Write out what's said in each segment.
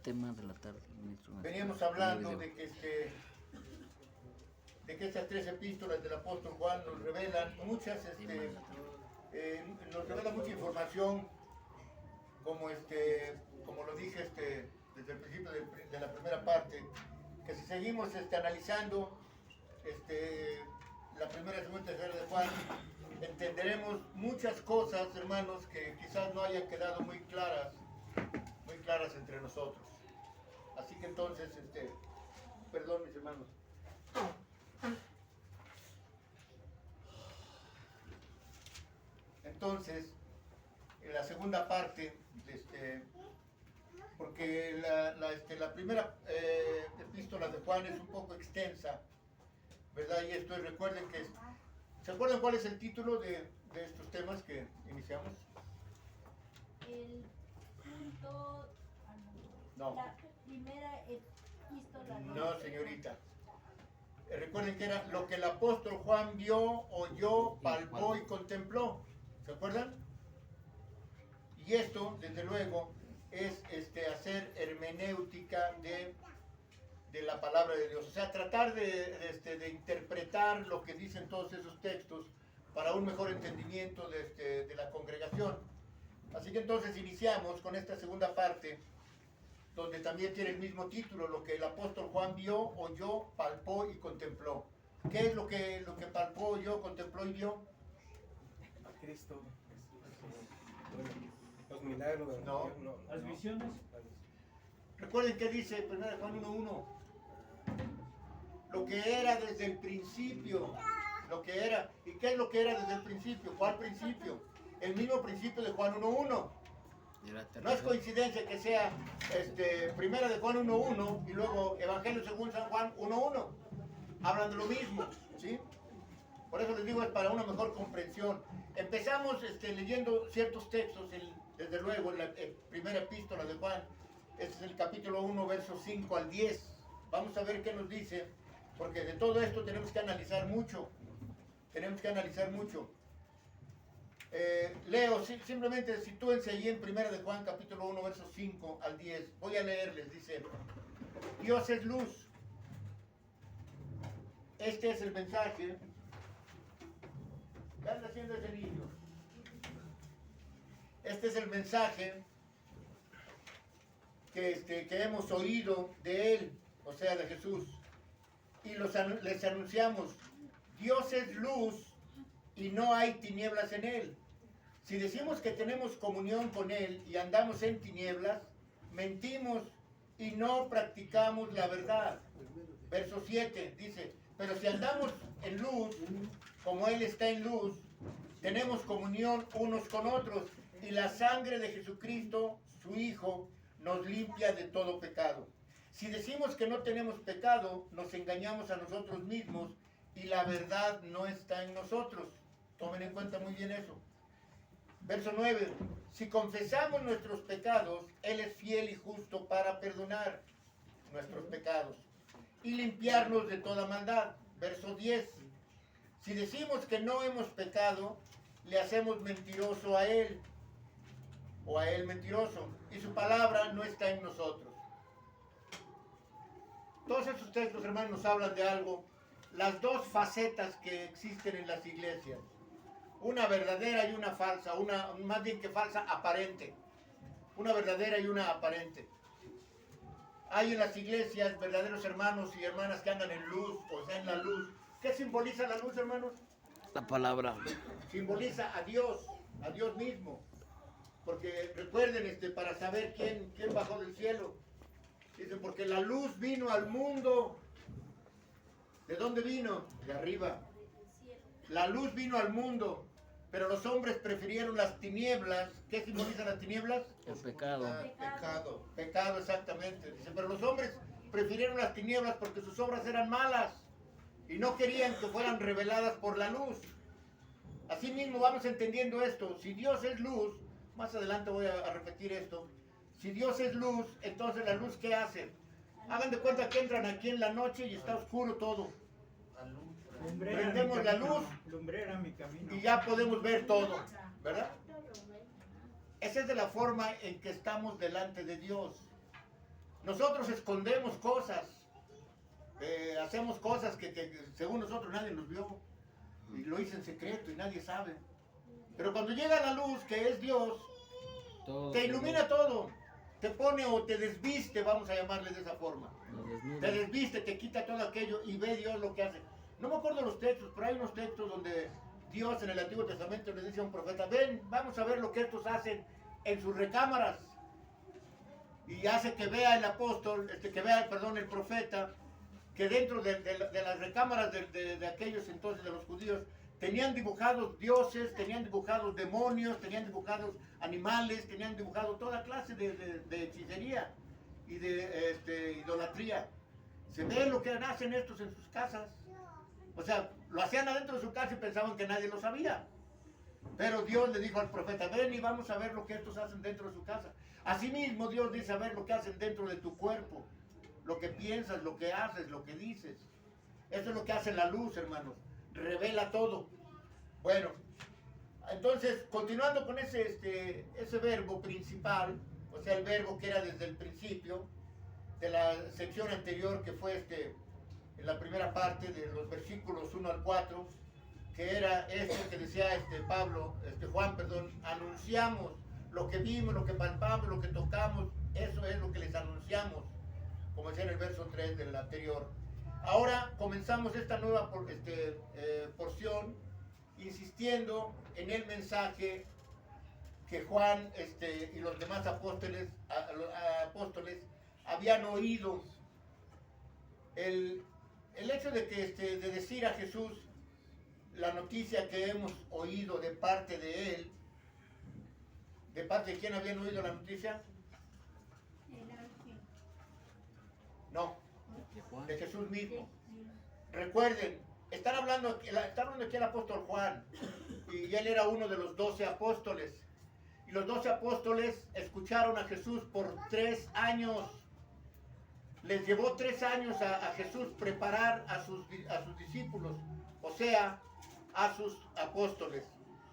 tema de la tarde. Veníamos hablando de que estas tres epístolas del apóstol Juan nos revelan nos revela mucha información, como lo dije desde el principio de la primera parte, que si seguimos analizando la primera, segunda y tercera de Juan, entenderemos muchas cosas, hermanos, que quizás no hayan quedado muy claras entre nosotros. Así que entonces, perdón mis hermanos. Entonces, en la segunda parte, porque la primera epístola de Juan es un poco extensa, ¿verdad? Y recuerden que, ¿se acuerdan cuál es el título de estos temas que iniciamos? El punto, no. La primera epístola. No, señorita. Recuerden que era lo que el apóstol Juan vio, oyó, palpó y contempló. ¿Se acuerdan? Y esto, desde luego, es hacer hermenéutica de la palabra de Dios. O sea, tratar de interpretar lo que dicen todos esos textos para un mejor entendimiento de la congregación. Así que entonces iniciamos con esta segunda parte, donde también tiene el mismo título, lo que el apóstol Juan vio, oyó, palpó y contempló. ¿Qué es lo que palpó, oyó, contempló y vio? A Cristo, los milagros, no. Las visiones. Recuerden que dice 1 Juan 1:1, lo que era desde el principio, lo que era. ¿Y qué es lo que era desde el principio? ¿Cuál principio? El mismo principio de Juan 1:1. No es coincidencia que sea primera de Juan 1:1 y luego Evangelio según San Juan 1:1. Hablan de lo mismo, ¿sí? Por eso les digo, es para una mejor comprensión. Empezamos leyendo ciertos textos, desde luego, en la primera epístola de Juan. Este es el capítulo 1, versos 5 al 10. Vamos a ver qué nos dice, porque de todo esto tenemos que analizar mucho. Leo, simplemente sitúense allí en primera de Juan, capítulo 1, versos 5 al 10. Voy a leerles, dice: Dios es luz. Este es el mensaje. ¿Qué anda haciendo ese niño? Este es el mensaje que hemos oído de Él, o sea, de Jesús. Y les anunciamos: Dios es luz y no hay tinieblas en Él. Si decimos que tenemos comunión con Él y andamos en tinieblas, mentimos y no practicamos la verdad. Verso 7 dice: pero si andamos en luz, como Él está en luz, tenemos comunión unos con otros, y la sangre de Jesucristo, su Hijo, nos limpia de todo pecado. Si decimos que no tenemos pecado, nos engañamos a nosotros mismos y la verdad no está en nosotros. Tomen en cuenta muy bien eso. Verso 9. Si confesamos nuestros pecados, Él es fiel y justo para perdonar nuestros pecados y limpiarnos de toda maldad. Verso 10. Si decimos que no hemos pecado, le hacemos mentiroso a Él, o a Él mentiroso, y su palabra no está en nosotros. Todos estos textos, hermanos, nos hablan de algo: las dos facetas que existen en las iglesias, una verdadera y una falsa, una más bien que falsa, aparente, una verdadera y una aparente. Hay en las iglesias verdaderos hermanos y hermanas que andan en luz, o sea, en la luz. ¿Qué simboliza la luz, hermanos? La palabra. Simboliza a Dios mismo. Porque recuerden, para saber quién bajó del cielo, dice, porque la luz vino al mundo. ¿De dónde vino? De arriba. La luz vino al mundo, pero los hombres prefirieron las tinieblas. ¿Qué simbolizan las tinieblas? El pecado. Pecado, exactamente. Dice, pero los hombres prefirieron las tinieblas porque sus obras eran malas y no querían que fueran reveladas por la luz. Así mismo vamos entendiendo esto. Si Dios es luz, más adelante voy a repetir esto. Si Dios es luz, entonces la luz, ¿qué hace? Hagan de cuenta que entran aquí en la noche y está oscuro todo. Prendemos la luz y ya podemos ver todo, ¿verdad? Esa es de la forma en que estamos delante de Dios. Nosotros escondemos cosas, hacemos cosas que según nosotros nadie nos vio, y lo hice en secreto y nadie sabe. Pero cuando llega la luz, que es Dios, Todo te ilumina todo, te pone o te desviste, vamos a llamarle de esa forma. nos desnuda. Te desviste, te quita todo aquello y ve Dios lo que hace. No me acuerdo los textos, pero hay unos textos donde Dios en el Antiguo Testamento le dice a un profeta, ven, vamos a ver lo que estos hacen en sus recámaras. Y hace que vea el apóstol, el profeta, que dentro de las recámaras de aquellos entonces, de los judíos, tenían dibujados dioses, tenían dibujados demonios, tenían dibujados animales, tenían dibujado toda clase de hechicería y de idolatría. Se ve lo que hacen estos en sus casas. O sea, lo hacían adentro de su casa y pensaban que nadie lo sabía. Pero Dios le dijo al profeta, ven y vamos a ver lo que estos hacen dentro de su casa. Asimismo, Dios dice a ver lo que hacen dentro de tu cuerpo, lo que piensas, lo que haces, lo que dices. Eso es lo que hace la luz, hermanos. Revela todo. Bueno, entonces, continuando con ese verbo principal, o sea, el verbo que era desde el principio, de la sección anterior que fue en la primera parte de los versículos 1 al 4, que era que decía Juan, anunciamos lo que vimos, lo que palpamos, lo que tocamos, eso es lo que les anunciamos, como decía en el verso 3 del anterior. Ahora comenzamos esta nueva porción insistiendo en el mensaje que Juan y los demás apóstoles habían oído. El hecho de decir a Jesús la noticia que hemos oído de parte de él. ¿De parte de quién habían oído la noticia? El ángel. No, De Juan. de Jesús mismo. Recuerden, está hablando aquí el apóstol Juan, y él era uno de los 12 apóstoles. Y los 12 apóstoles escucharon a Jesús por 3 años. Les llevó 3 años a Jesús preparar a sus discípulos, o sea, a sus apóstoles.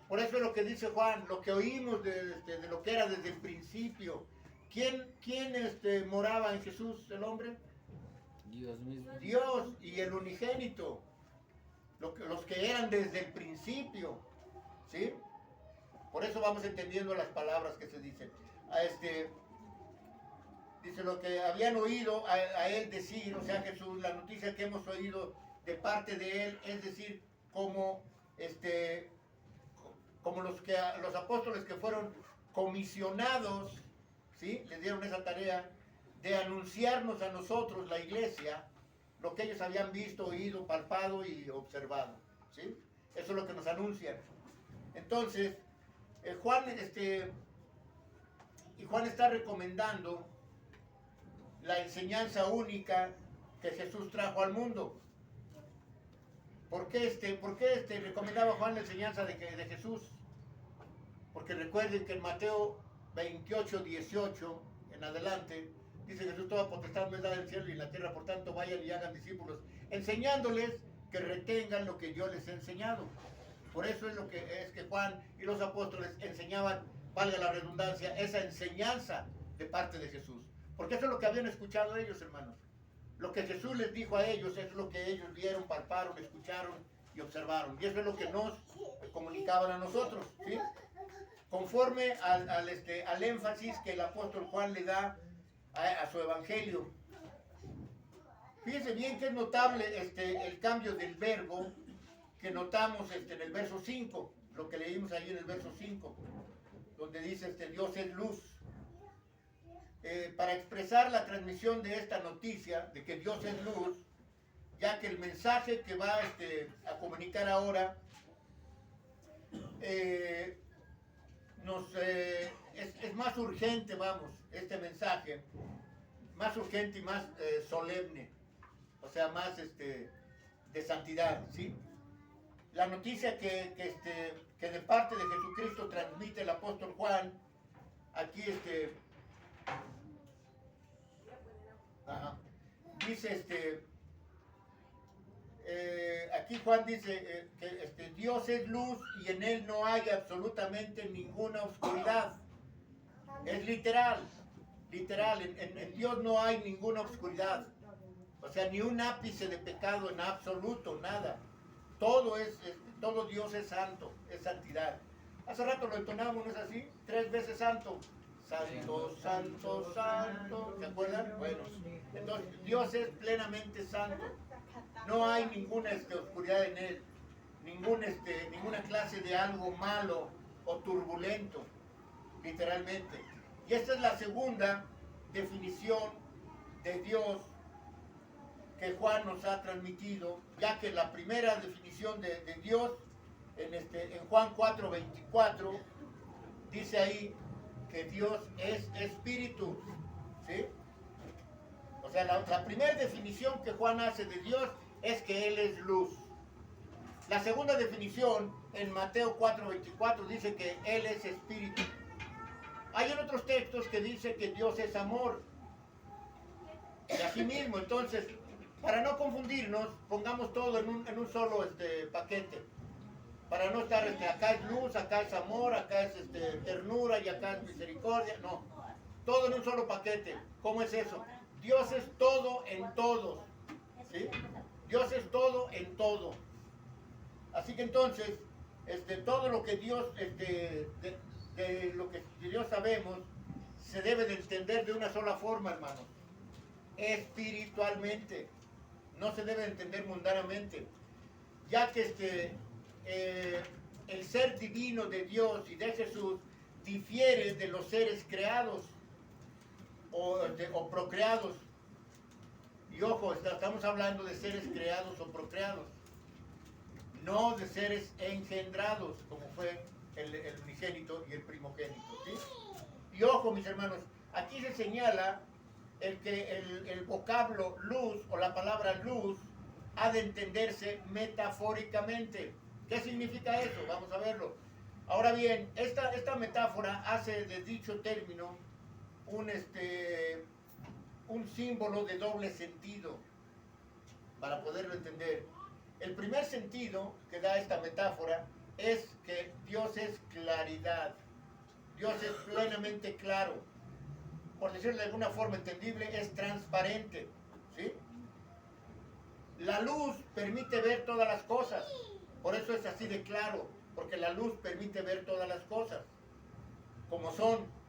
Por eso es lo que dice Juan, lo que oímos de lo que era desde el principio. ¿Quién moraba en Jesús, el hombre? Dios mismo. Dios y el unigénito. Los que eran desde el principio. ¿Sí? Por eso vamos entendiendo las palabras que se dicen. Dice lo que habían oído a él decir, o sea Jesús, la noticia que hemos oído de parte de él, es decir, como los apóstoles que fueron comisionados, ¿sí? Les dieron esa tarea de anunciarnos a nosotros, la iglesia, lo que ellos habían visto, oído, palpado y observado, ¿sí? Eso es lo que nos anuncian. Entonces, Juan está recomendando la enseñanza única que Jesús trajo al mundo. ¿Por qué recomendaba Juan la enseñanza de Jesús? Porque recuerden que en Mateo 28, 18 en adelante, dice Jesús, toda potestad me es dada en el cielo y en la tierra, por tanto vayan y hagan discípulos, enseñándoles que retengan lo que yo les he enseñado. Por eso es que Juan y los apóstoles enseñaban, valga la redundancia, esa enseñanza de parte de Jesús. Porque eso es lo que habían escuchado ellos, hermanos. Lo que Jesús les dijo a ellos es lo que ellos vieron, palparon, escucharon y observaron. Y eso es lo que nos comunicaban a nosotros, ¿sí? Conforme al énfasis que el apóstol Juan le da a su evangelio. Fíjense bien que es notable el cambio del verbo que notamos en el verso 5, lo que leímos ahí en el verso 5, donde dice Dios es luz. Para expresar la transmisión de esta noticia, de que Dios es luz, ya que el mensaje que va a comunicar ahora es más urgente, este mensaje, más urgente y más solemne, o sea, más de santidad, ¿sí? La noticia que de parte de Jesucristo transmite el apóstol Juan, aquí dice aquí Juan dice que Dios es luz y en él no hay absolutamente ninguna oscuridad. Es literal. Literal, en Dios no hay ninguna oscuridad. O sea, ni un ápice de pecado en absoluto, nada. Todo Dios es santo, es santidad. Hace rato lo entonábamos, ¿no es así? 3 veces santo. Santo, santo, santo. ¿Se acuerdan? Bueno, entonces Dios es plenamente santo. No hay ninguna oscuridad en Él. Ninguna clase de algo malo o turbulento, literalmente. Y esta es la segunda definición de Dios que Juan nos ha transmitido, ya que la primera definición de Dios en Juan 4:24 dice ahí que Dios es espíritu, ¿sí? O sea, la primera definición que Juan hace de Dios es que Él es luz. La segunda definición en Mateo 4:24 dice que Él es espíritu. Hay en otros textos que dice que Dios es amor. Y así mismo, entonces, para no confundirnos, pongamos todo en un solo paquete. Para no estar, acá es luz, acá es amor, acá es ternura y acá es misericordia. No, todo en un solo paquete. ¿Cómo es eso? Dios es todo en todos. ¿Sí? Dios es todo en todo. Así que entonces, todo lo que Dios, de lo que Dios sabemos, se debe de entender de una sola forma, hermanos. Espiritualmente. No se debe de entender mundanamente. Ya que el ser divino de Dios y de Jesús difiere de los seres creados o procreados. Y ojo, estamos hablando de seres creados o procreados, no de seres engendrados, como fue el unigénito y el primogénito, ¿sí? Y ojo, mis hermanos, aquí se señala que el vocablo luz o la palabra luz ha de entenderse metafóricamente. ¿Qué significa eso? Vamos a verlo. Ahora bien, esta metáfora hace de dicho término un símbolo de doble sentido para poderlo entender. El primer sentido que da esta metáfora es que Dios es claridad. Dios es plenamente claro. Por decirlo de alguna forma entendible, es transparente. ¿Sí? La luz permite ver todas las cosas. Por eso es así de claro. Porque la luz permite ver todas las cosas como son.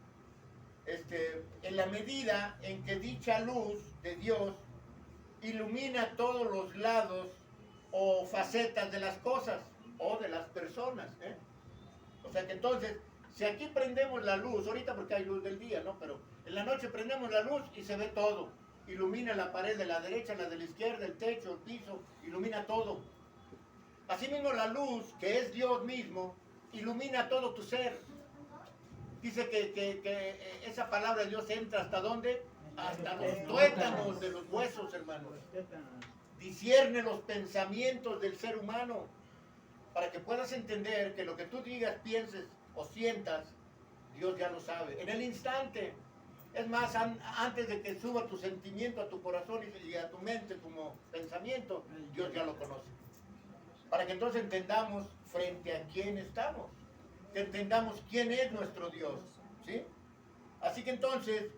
En la medida en que dicha luz de Dios ilumina todos los lados o facetas de las cosas o de las personas. O sea que entonces, si aquí prendemos la luz, ahorita porque hay luz del día, ¿no? Pero en la noche prendemos la luz y se ve todo. Ilumina la pared de la derecha, la de la izquierda, el techo, el piso, ilumina todo. Asimismo la luz, que es Dios mismo, ilumina todo tu ser. Dice que esa palabra de Dios entra ¿hasta dónde? Hasta los tuétanos de los huesos, hermanos. Discierne los pensamientos del ser humano para que puedas entender que lo que tú digas, pienses o sientas, Dios ya lo sabe. En el instante. Es más, antes de que suba tu sentimiento a tu corazón y a tu mente como pensamiento, Dios ya lo conoce. Para que entonces entendamos frente a quién estamos. Que entendamos quién es nuestro Dios. ¿Sí? Así que entonces,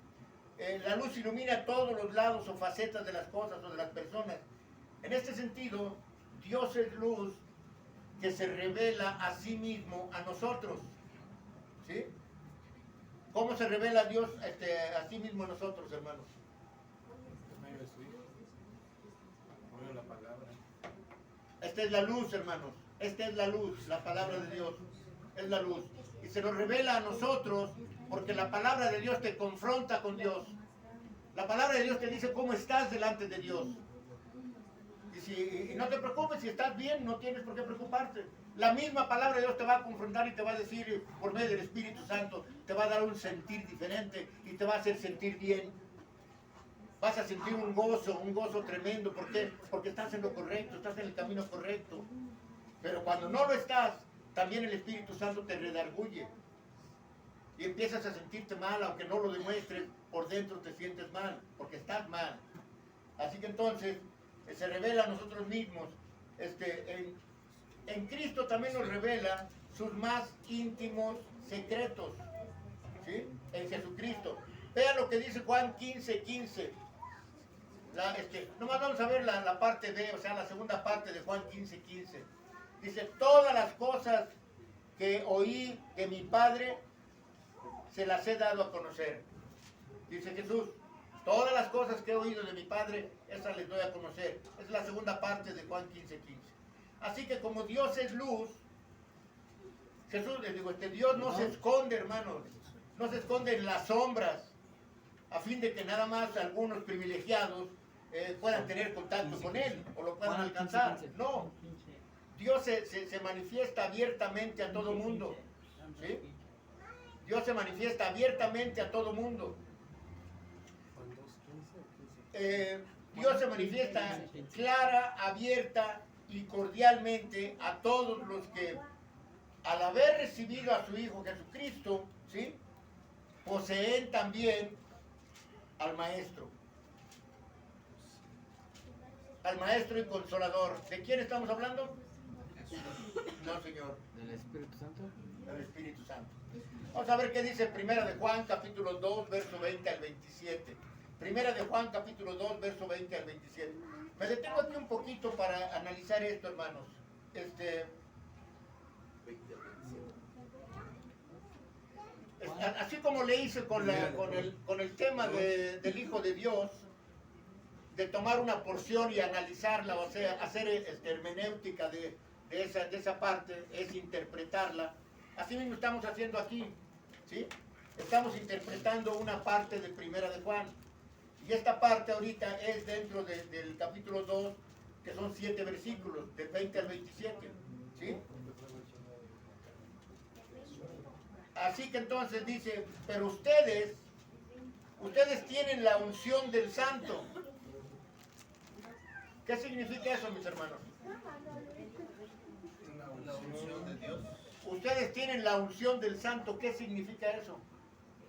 la luz ilumina todos los lados o facetas de las cosas o de las personas. En este sentido, Dios es luz que se revela a sí mismo a nosotros. ¿Sí? ¿Cómo se revela Dios a sí mismo a nosotros, hermanos? Por medio de su Hijo. Por medio de la palabra. Esta es la luz, hermanos. Esta es la luz, la palabra de Dios. Es la luz. Y se nos revela a nosotros porque la palabra de Dios te confronta con Dios. La palabra de Dios te dice cómo estás delante de Dios. Y no te preocupes, si estás bien, no tienes por qué preocuparte. La misma palabra de Dios te va a confrontar y te va a decir por medio del Espíritu Santo, te va a dar un sentir diferente y te va a hacer sentir bien. Vas a sentir un gozo tremendo. ¿Por qué? Porque estás en lo correcto, estás en el camino correcto. Pero cuando no lo estás, también el Espíritu Santo te redarguye. Y empiezas a sentirte mal, aunque no lo demuestres, por dentro te sientes mal, porque estás mal. Así que entonces, se revela a nosotros mismos. En Cristo también nos revela sus más íntimos secretos. ¿Sí? En Jesucristo. Vean lo que dice Juan 15:15. Nomás vamos a ver la parte B, o sea, la segunda parte de Juan 15:15. Dice, todas las cosas que oí de mi Padre, se las he dado a conocer. Dice Jesús, todas las cosas que he oído de mi Padre, esas les doy a conocer. Es la segunda parte de Juan 15:15. Así que como Dios es luz, Jesús, les digo, Dios no se esconde, hermanos, no se esconde en las sombras, a fin de que nada más algunos privilegiados puedan tener contacto con Él o lo puedan alcanzar. No, Dios se manifiesta abiertamente a todo mundo. ¿Sí? Dios se manifiesta abiertamente a todo mundo. Dios se manifiesta clara, abierta y cordialmente a todos los que, al haber recibido a su Hijo Jesucristo, ¿sí?, poseen también al Maestro. Al Maestro y Consolador. ¿De quién estamos hablando? No, Señor. ¿Del Espíritu Santo? Del Espíritu Santo. Vamos a ver qué dice Primera de Juan, capítulo 2, verso 20 al 27. Primera de Juan, capítulo 2, verso 20 al 27. Me detengo aquí un poquito para analizar esto, hermanos. Así como le hice con el tema del Hijo de Dios, de tomar una porción y analizarla, o sea, hacer hermenéutica de esa parte, es interpretarla. Así mismo estamos haciendo aquí, ¿sí? Estamos interpretando una parte de Primera de Juan. Y esta parte ahorita es dentro del capítulo 2, que son 7 versículos, del 20 al 27, ¿sí? Así que entonces dice, pero ustedes tienen la unción del Santo. ¿Qué significa eso, mis hermanos? La unción de Dios. Ustedes tienen la unción del Santo. ¿Qué significa eso?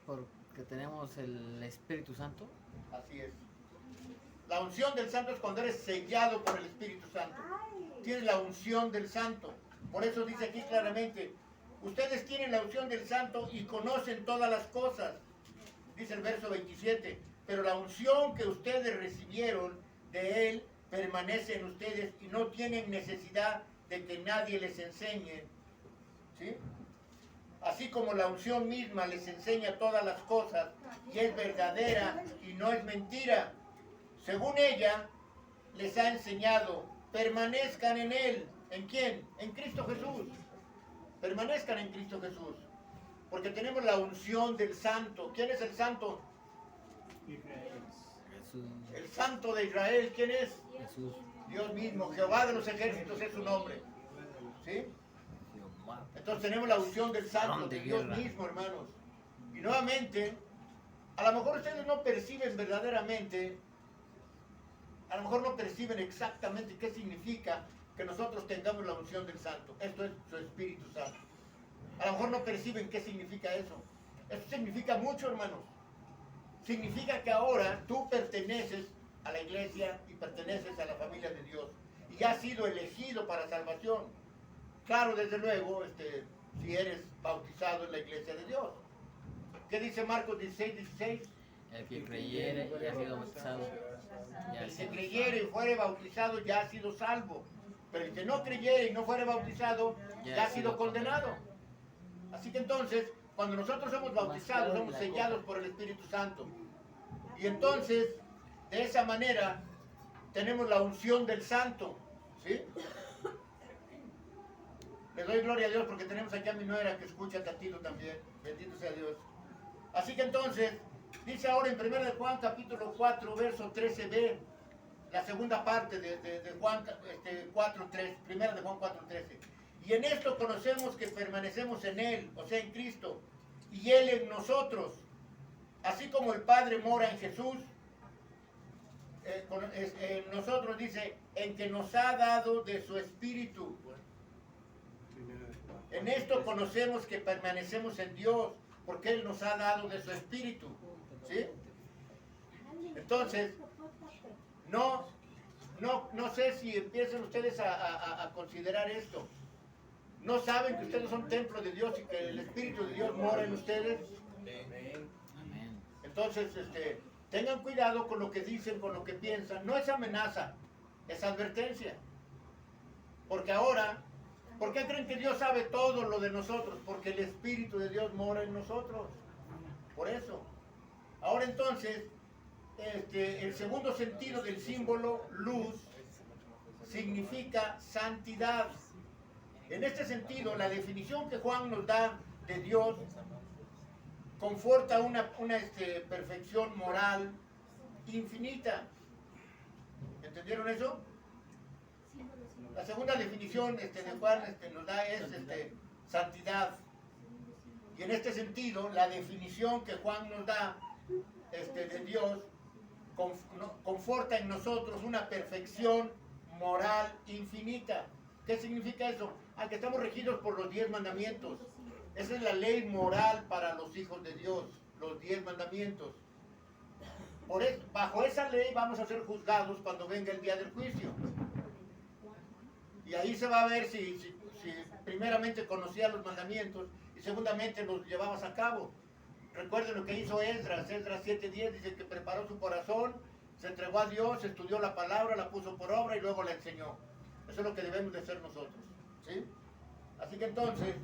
Porque tenemos el Espíritu Santo. Así es. La unción del Santo es cuando eres sellado por el Espíritu Santo. Tienes la unción del Santo. Por eso dice aquí claramente, ustedes tienen la unción del Santo y conocen todas las cosas. Dice el verso 27, pero la unción que ustedes recibieron de Él permanece en ustedes y no tienen necesidad de que nadie les enseñe. ¿Sí? Así como la unción misma les enseña todas las cosas y es verdadera y no es mentira. Según ella, les ha enseñado, permanezcan en Él. ¿En quién? En Cristo Jesús. Permanezcan en Cristo Jesús. Porque tenemos la unción del Santo. ¿Quién es el Santo? Jesús. El Santo de Israel. ¿Quién es? Jesús. Dios mismo. Jehová de los ejércitos es su nombre. ¿Sí? Jehová. Entonces tenemos la unción del Santo, de Dios mismo, hermanos. Y nuevamente, a lo mejor ustedes no perciben verdaderamente, a lo mejor no perciben exactamente qué significa que nosotros tengamos la unción del Santo. Esto es su Espíritu Santo. A lo mejor no perciben qué significa eso. Esto significa mucho, hermanos. Significa que ahora tú perteneces a la iglesia y perteneces a la familia de Dios. Y has sido elegido para salvación. Claro, desde luego, si eres bautizado en la iglesia de Dios. ¿Qué dice Marcos 16:16? El que creyere y ha sido bautizado. El que creyere y fuere bautizado ya ha sido salvo. Pero el que no creyere y no fuere bautizado ya ha sido condenado. Así que entonces, cuando nosotros somos bautizados, somos sellados por el Espíritu Santo. Y entonces, de esa manera, tenemos la unción del Santo. ¿Sí? Le doy gloria a Dios porque tenemos aquí a mi nuera que escucha tantito también. Bendito sea Dios. Así que entonces, dice ahora en 1 de Juan capítulo 4, verso 13b, la segunda parte de Juan 4:13, 1 de Juan 4:13. Y en esto conocemos que permanecemos en Él, o sea, en Cristo, y Él en nosotros. Así como el Padre mora en Jesús, en nosotros dice, en que nos ha dado de su Espíritu. En esto conocemos que permanecemos en Dios, porque Él nos ha dado de su Espíritu. ¿Sí? Entonces, no sé si empiezan ustedes a considerar esto. ¿No saben que ustedes son templo de Dios y que el Espíritu de Dios mora en ustedes? Amén. Entonces, tengan cuidado con lo que dicen, con lo que piensan. No es amenaza, es advertencia. Porque ahora, ¿por qué creen que Dios sabe todo lo de nosotros? Porque el Espíritu de Dios mora en nosotros. Por eso. Ahora entonces, el segundo sentido del símbolo luz significa santidad. En este sentido, la definición que Juan nos da de Dios conforta una perfección moral infinita. ¿Entendieron eso? La segunda definición de Juan nos da es santidad. Y en este sentido, la definición que Juan nos da de Dios conforta en nosotros una perfección moral infinita. ¿Qué significa eso? Que estamos regidos por los 10 mandamientos. Esa es la ley moral para los hijos de Dios, los 10 mandamientos. Bajo esa ley vamos a ser juzgados cuando venga el día del juicio. Y ahí se va a ver si primeramente conocías los mandamientos y segundamente los llevabas a cabo. Recuerden lo que hizo Esdras 7:10, dice que preparó su corazón, se entregó a Dios, estudió la palabra, la puso por obra y luego la enseñó. Eso es lo que debemos de hacer nosotros, ¿sí? Así que entonces,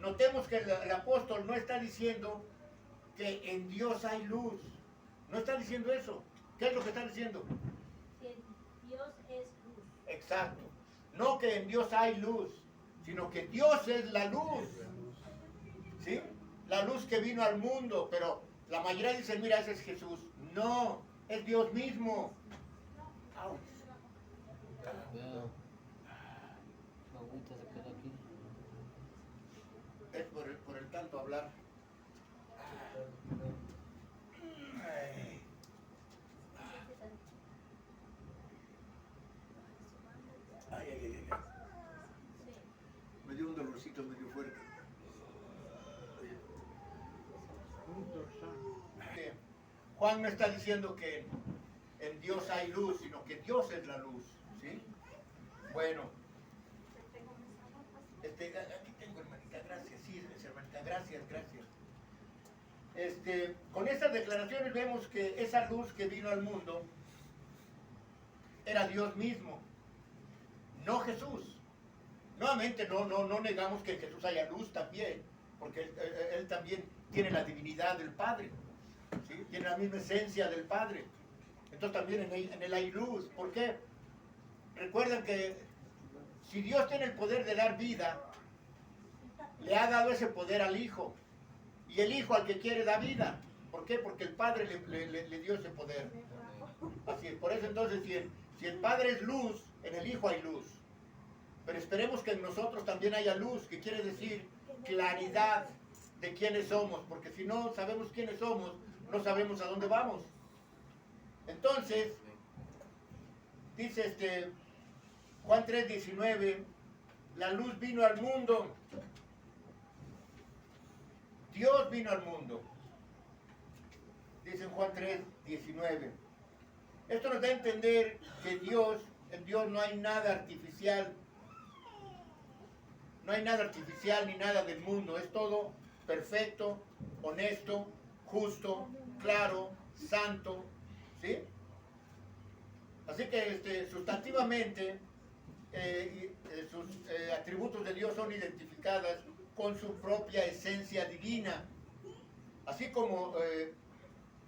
notemos que el apóstol no está diciendo que en Dios hay luz. No está diciendo eso. ¿Qué es lo que está diciendo? Que Dios es luz. Exacto. No que en Dios hay luz, sino que Dios es la luz. ¿Sí? La luz que vino al mundo, pero la mayoría dice, mira, ese es Jesús. No, es Dios mismo. Au. Cuidado. Su agüita se queda aquí. Es por el tanto hablar. Ay. Ay. Me dio un dolorcito medio fuerte. Juan no está diciendo que en Dios hay luz, sino que Dios es la luz, ¿sí? Bueno, aquí tengo, hermanita, gracias, sí, hermanita, gracias. Con estas declaraciones vemos que esa luz que vino al mundo era Dios mismo, no Jesús. Nuevamente no negamos que en Jesús haya luz también, porque él también tiene la divinidad del Padre, ¿sí? Tiene la misma esencia del Padre. Entonces también en él hay luz. ¿Por qué? Recuerden que si Dios tiene el poder de dar vida, le ha dado ese poder al Hijo. Y el Hijo al que quiere da vida. ¿Por qué? Porque el Padre le dio ese poder. Así es. Por eso entonces, si el Padre es luz, en el Hijo hay luz. Pero esperemos que en nosotros también haya luz, que quiere decir claridad de quiénes somos. Porque si no sabemos quiénes somos, no sabemos a dónde vamos. Entonces, dice Juan 3:19, la luz vino al mundo. Dios vino al mundo. Dice en Juan 3:19. Esto nos da a entender que en Dios no hay nada artificial. No hay nada artificial ni nada del mundo. Es todo perfecto, honesto, justo, claro, santo. ¿Sí? Así que sustantivamente sus atributos de Dios son identificadas con su propia esencia divina. Así como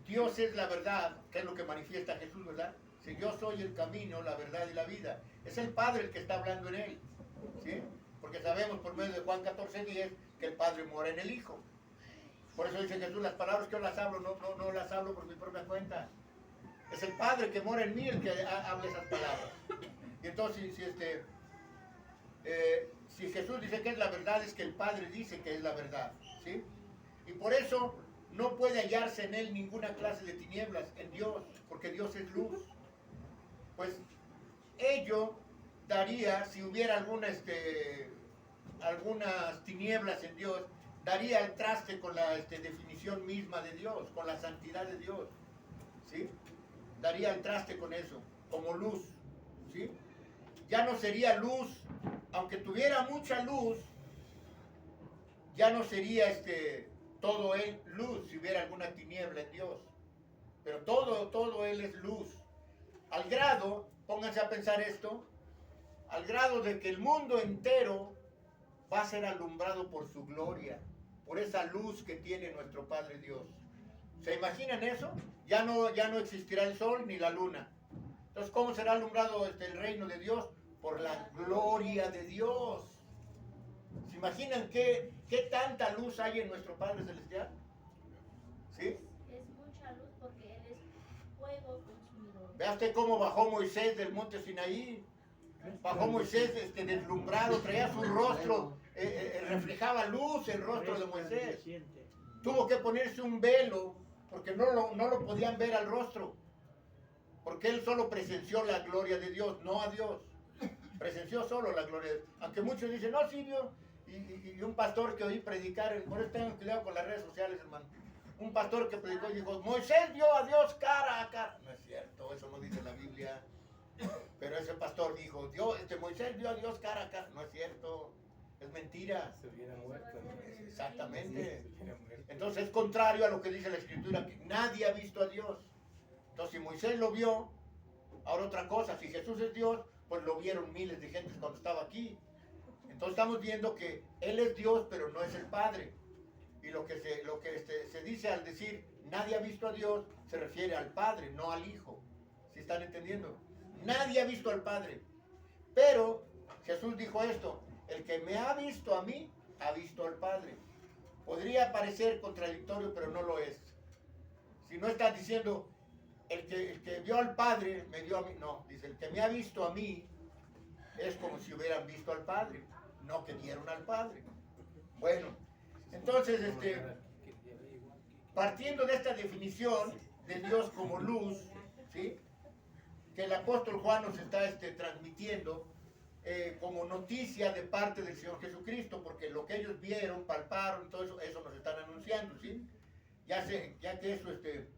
Dios es la verdad, que es lo que manifiesta Jesús, ¿verdad? Si yo soy el camino, la verdad y la vida. Es el Padre el que está hablando en él, ¿sí? Porque sabemos por medio de Juan 14:10 que el Padre mora en el Hijo. Por eso dice Jesús, las palabras que yo las hablo, no las hablo por mi propia cuenta. Es el Padre que mora en mí el que habla esas palabras. Y entonces, si Jesús dice que es la verdad, es que el Padre dice que es la verdad, ¿sí? Y por eso no puede hallarse en él ninguna clase de tinieblas en Dios, porque Dios es luz. Pues ello daría, si hubiera algunas tinieblas en Dios, daría el traste con la definición misma de Dios, con la santidad de Dios, ¿sí? Daría el traste con eso, como luz, ¿sí? Ya no sería luz, aunque tuviera mucha luz, ya no sería todo Él luz, si hubiera alguna tiniebla en Dios. Pero todo Él es luz. Al grado, pónganse a pensar esto, al grado de que el mundo entero va a ser alumbrado por su gloria, por esa luz que tiene nuestro Padre Dios. ¿Se imaginan eso? Ya no existirá el sol ni la luna. Entonces, ¿cómo será alumbrado el reino de Dios? Por la gloria de Dios. ¿Se imaginan qué tanta luz hay en nuestro Padre Celestial? ¿Sí? Es mucha luz porque Él es fuego consumidor. Vea usted cómo bajó Moisés del monte Sinaí. Bajó Moisés deslumbrado, traía su rostro, reflejaba luz el rostro de Moisés. Tuvo que ponerse un velo porque no lo podían ver al rostro. Porque él solo presenció la gloria de Dios, no a Dios. Presenció solo la gloria de Dios. Aunque muchos dicen, no, sí, vio. Y un pastor que oí predicar, por eso tengan cuidado con las redes sociales, hermano. Un pastor que predicó y dijo, Moisés vio a Dios cara a cara. No es cierto, eso no dice la Biblia. Pero ese pastor dijo, Moisés vio a Dios cara a cara. No es cierto, es mentira. Se hubiera muerto, ¿no? Exactamente. Se hubiera muerto. Entonces es contrario a lo que dice la Escritura, que nadie ha visto a Dios. Entonces si Moisés lo vio, ahora otra cosa, si Jesús es Dios, pues lo vieron miles de gentes cuando estaba aquí. Entonces estamos viendo que Él es Dios, pero no es el Padre. Y lo que se dice al decir nadie ha visto a Dios, se refiere al Padre, no al Hijo. ¿Sí están entendiendo? Nadie ha visto al Padre. Pero Jesús dijo esto, el que me ha visto a mí, ha visto al Padre. Podría parecer contradictorio, pero no lo es. Si no estás diciendo, el que vio al Padre, me vio a mí. No, dice, el que me ha visto a mí, es como si hubieran visto al Padre, no que vieron al Padre. Bueno, entonces, partiendo de esta definición de Dios como luz, ¿sí?, que el apóstol Juan nos está transmitiendo como noticia de parte del Señor Jesucristo, porque lo que ellos vieron, palparon, todo eso nos están anunciando, ¿sí? Ya que eso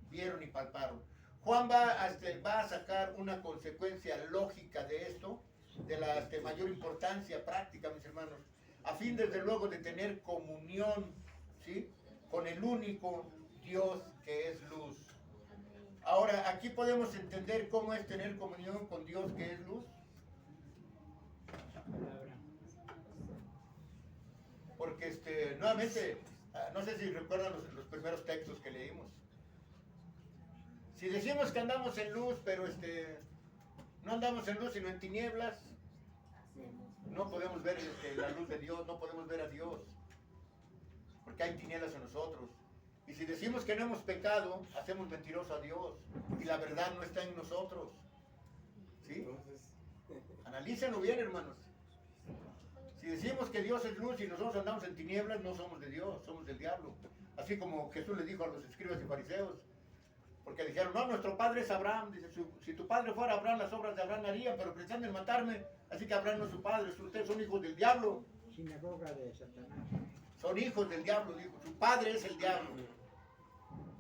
vieron y palparon. Juan va a sacar una consecuencia lógica de esto, de la mayor importancia práctica, mis hermanos, a fin desde luego de tener comunión, ¿sí?, con el único Dios que es luz. Ahora, aquí podemos entender cómo es tener comunión con Dios que es luz. Porque nuevamente, no sé si recuerdan los primeros textos que leímos. Si decimos que andamos en luz, pero no andamos en luz sino en tinieblas, no podemos ver la luz de Dios, no podemos ver a Dios, porque hay tinieblas en nosotros. Y si decimos que no hemos pecado, hacemos mentiroso a Dios, y la verdad no está en nosotros. ¿Sí? Entonces, Analícenlo bien, hermanos. Si decimos que Dios es luz y nosotros andamos en tinieblas, no somos de Dios, somos del diablo. Así como Jesús le dijo a los escribas y fariseos, porque dijeron, no, nuestro padre es Abraham. Dice, si tu padre fuera Abraham, las obras de Abraham haría, pero pretenden matarme, así que Abraham no es su padre, ustedes son hijos del diablo. Sinagoga de Satanás. Son hijos del diablo, dijo, su padre es el diablo.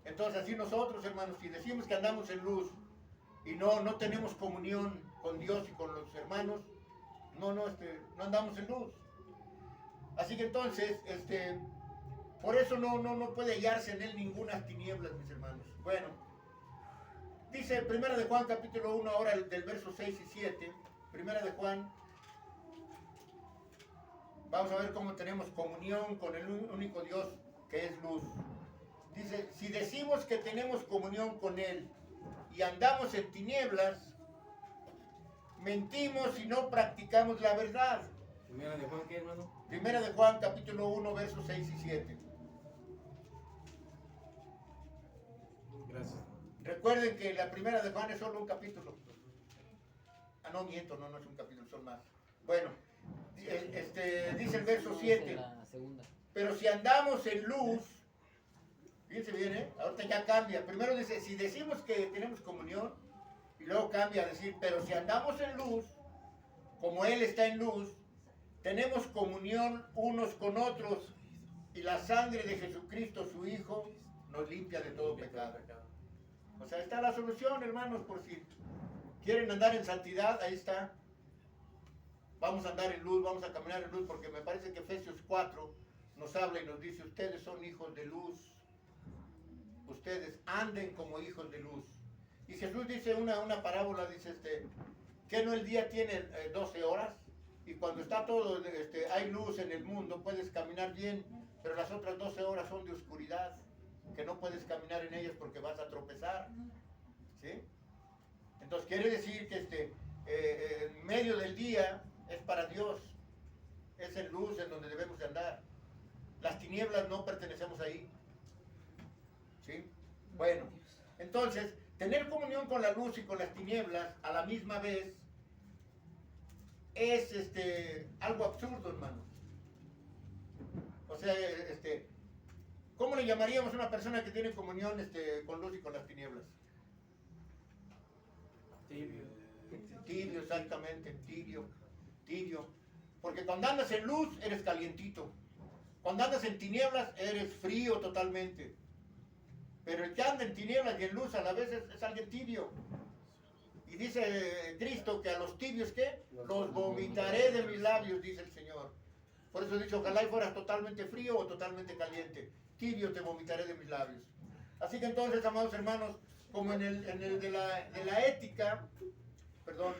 Entonces así nosotros, hermanos, si decimos que andamos en luz y no tenemos comunión con Dios y con los hermanos, no andamos en luz. Así que entonces, por eso no puede hallarse en él ninguna tinieblas, mis hermanos. Bueno, dice 1 de Juan capítulo 1, ahora del verso 6 y 7, 1 de Juan, vamos a ver cómo tenemos comunión con el único Dios que es luz. Dice, si decimos que tenemos comunión con Él y andamos en tinieblas, mentimos y no practicamos la verdad. ¿Primera de Juan qué, hermano? Primera de Juan, capítulo 1, versos 6 y 7. Gracias. Recuerden que la primera de Juan es solo un capítulo. No miento, no es un capítulo, son más. Bueno, dice el verso 7. La segunda. Pero si andamos en luz, fíjense bien, ahorita ya cambia. Primero dice, si decimos que tenemos comunión, y luego cambia a decir, pero si andamos en luz, como Él está en luz, tenemos comunión unos con otros, y la sangre de Jesucristo, su Hijo, nos limpia de todo pecado. O sea, está la solución, hermanos, por si quieren andar en santidad, ahí está. Vamos a andar en luz, vamos a caminar en luz, porque me parece que Efesios 4 nos habla y nos dice, ustedes son hijos de luz, ustedes anden como hijos de luz. Y Jesús dice una parábola, dice que no el día tiene 12 horas, y cuando está todo, hay luz en el mundo, puedes caminar bien, pero las otras 12 horas son de oscuridad, que no puedes caminar en ellas porque vas a tropezar, ¿sí? Entonces quiere decir que en medio del día es para Dios, es en luz en donde debemos de andar. Las tinieblas no pertenecemos ahí, ¿sí? Bueno, entonces, tener comunión con la luz y con las tinieblas a la misma vez es algo absurdo, hermanos. O sea, ¿cómo le llamaríamos a una persona que tiene comunión con luz y con las tinieblas? Tibio. Tibio, exactamente, tibio. Porque cuando andas en luz eres calientito. Cuando andas en tinieblas eres frío totalmente. Pero el que anda en tinieblas y en luz a la vez es alguien tibio. Y dice Cristo que a los tibios, ¿qué? Los vomitaré de mis labios, dice el Señor. Por eso dice, ojalá y fueras totalmente frío o totalmente caliente. Tibio te vomitaré de mis labios. Así que entonces, amados hermanos, como en el de la ética, perdón,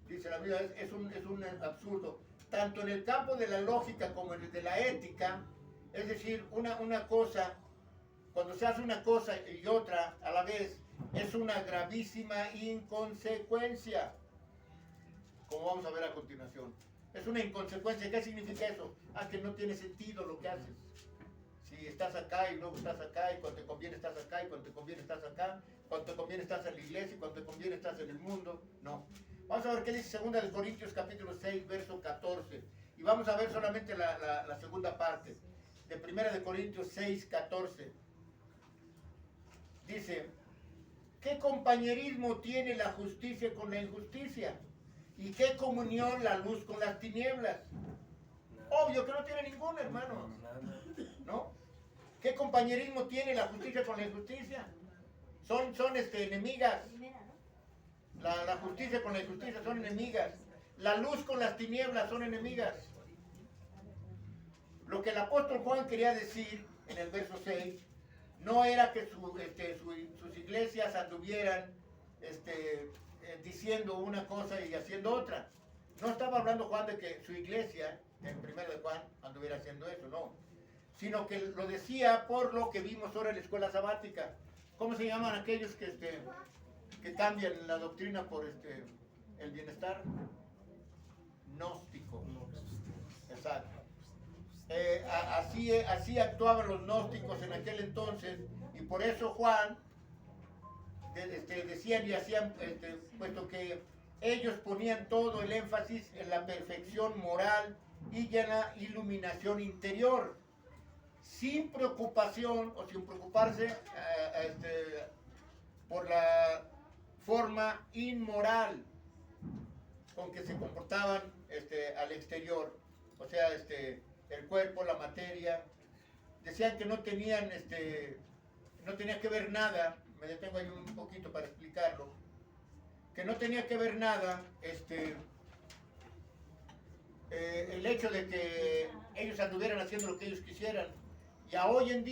dice la Biblia, es un absurdo. Tanto en el campo de la lógica como en el de la ética, es decir, una cosa, cuando se hace una cosa y otra a la vez, es una gravísima inconsecuencia, como vamos a ver a continuación. Es una inconsecuencia. ¿Qué significa eso? Que no tiene sentido lo que haces. Si estás acá y luego estás acá, y cuando te conviene estás acá, y cuando te conviene estás acá, cuando te conviene estás en la iglesia, y cuando te conviene estás en el mundo, no. Vamos a ver qué dice 2 Corintios capítulo 6, verso 14. Y vamos a ver solamente la segunda parte de 1 Corintios 6, 14. Dice, ¿qué compañerismo tiene la justicia con la injusticia? ¿Y qué comunión la luz con las tinieblas? Obvio que no tiene ninguno, hermano. ¿No? ¿Qué compañerismo tiene la justicia con la injusticia? Son enemigas. La justicia con la injusticia son enemigas. La luz con las tinieblas son enemigas. Lo que el apóstol Juan quería decir en el verso 6 no era que sus iglesias anduvieran diciendo una cosa y haciendo otra. No estaba hablando Juan de que su iglesia, en 1 de Juan, anduviera haciendo eso, no. Sino que lo decía por lo que vimos ahora en la escuela sabática. ¿Cómo se llaman aquellos que cambian la doctrina por el bienestar? Gnóstico. Exacto. Así actuaban los gnósticos en aquel entonces, y por eso Juan decían y hacían, puesto que ellos ponían todo el énfasis en la perfección moral y en la iluminación interior, sin preocupación o sin preocuparse por la forma inmoral con que se comportaban al exterior, o sea, el cuerpo, la materia. Decían que no tenían, no tenía que ver nada, me detengo ahí un poquito para explicarlo, que no tenía que ver nada, el hecho de que ellos anduvieran haciendo lo que ellos quisieran, y a hoy en día